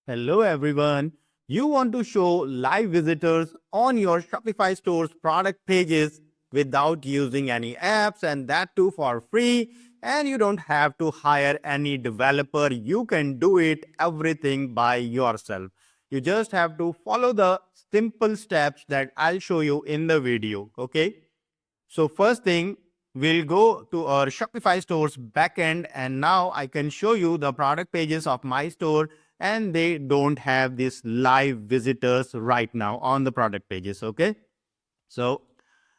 Hello everyone. You want to show live visitors on your Shopify store's product pages without using any apps and that too for free, and you don't have to hire any developer. You can do it everything by yourself. You just have to follow the simple steps that I'll show you in the video, okay? So first thing, we'll go to our Shopify store's backend, and now I can show you the product pages of my store, and they don't have these live visitors right now on the product pages. Okay. So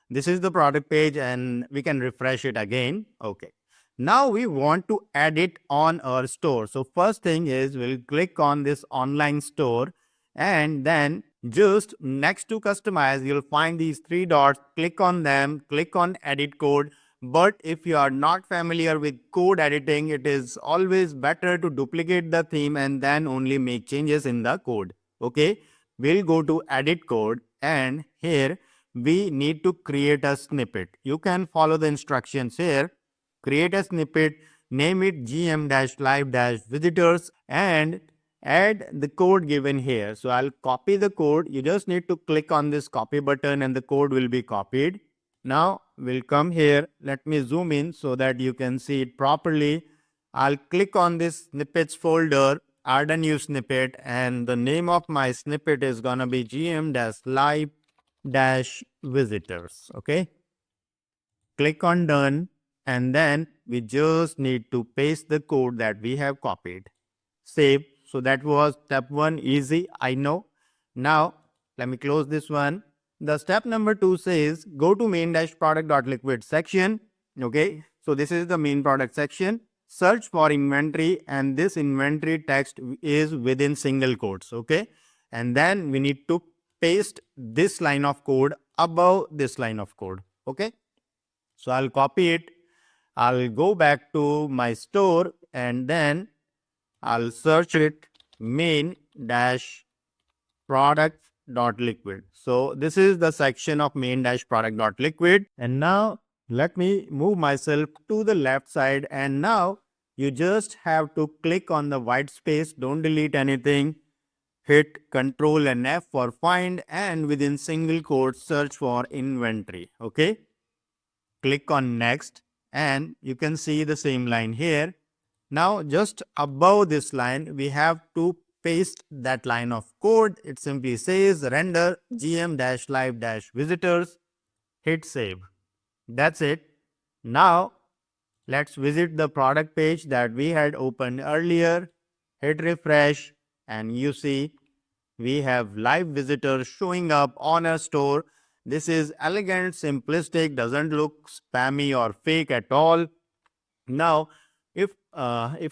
this is the product page and we can refresh it again. Okay. Now we want to add it on our store. So first thing is we'll click on this online store, and then just next to customize, you'll find these three dots. Click on them, click on edit code. But if you are not familiar with code editing, it is always better to duplicate the theme and then only make changes in the code. Okay. We'll go to edit code, and here we need to create a snippet. You can follow the instructions here. Create a snippet, name it gm-live-visitors, and add the code given here. So I'll copy the code. You just need to click on this copy button and the code will be copied. Now we'll come here. Let me zoom in so that you can see it properly. I'll click on this snippets folder, add a new snippet, and the name of my snippet is gonna be gm-live-visitors. Okay. Click on done, and then we just need to paste the code that we have copied. Save. So that was step one, easy, I know. Now let me close this one. The step number 2 says go to main-product.liquid section. Okay. So this is the main product section. Search for inventory, and this inventory text is within single quotes. Okay. And then we need to paste this line of code above this line of code. Okay. So I'll copy it. I'll go back to my store, and then I'll search it main-product.liquid. So this is the section of main-product.liquid. And now let me move myself to the left side. And now you just have to click on the white space. Don't delete anything. Hit Control and F for find, and within single quotes search for inventory. Okay. Click on next, and you can see the same line here. Now just above this line, we have to paste that line of code. It simply says render gm-live-visitors. Hit save. That's it. Now let's visit the product page that we had opened earlier. Hit refresh, and you see we have live visitors showing up on a store. This is elegant, simplistic, doesn't look spammy or fake at all. Now, if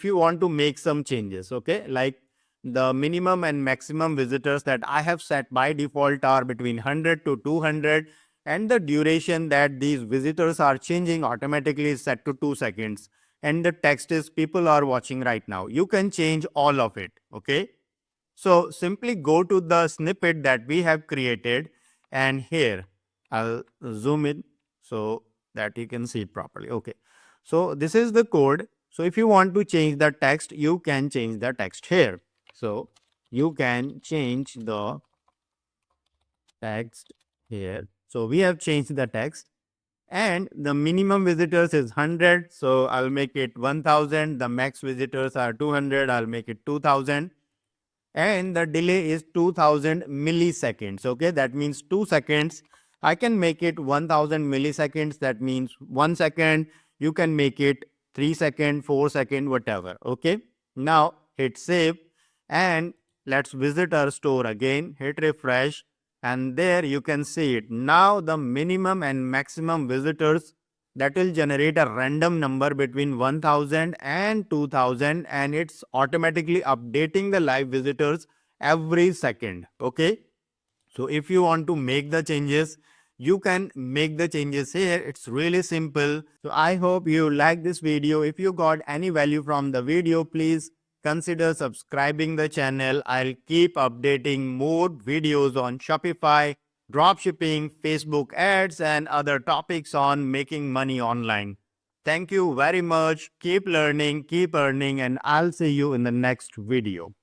you want to make some changes, okay, like the minimum and maximum visitors that I have set by default are between 100 to 200, and the duration that these visitors are changing automatically is set to 2 seconds. And the text is people are watching right now. You can change all of it, okay? So simply go to the snippet that we have created, and here I'll zoom in so that you can see it properly. Okay. So this is the code. So if you want to change the text, you can change the text here. So you can change the text here. So we have changed the text, and the minimum visitors is 100. So I'll make it 1000. The max visitors are 200. I'll make it 2000. And the delay is 2000 milliseconds. Okay, that means 2 seconds. I can make it 1000 milliseconds. That means 1 second. You can make it 3 second, 4 second, whatever. Okay. Now hit save, and let's visit our store again. Hit refresh, and there you can see it. Now the minimum and maximum visitors, that will generate a random number between 1000 and 2000, and it's automatically updating the live visitors every second. Okay. So if you want to make the changes, you can make the changes here. It's really simple. So I hope you like this video. If you got any value from the video, please consider subscribing the channel. I'll keep updating more videos on Shopify, dropshipping, Facebook ads, and other topics on making money online. Thank you very much. Keep learning, keep earning, and I'll see you in the next video.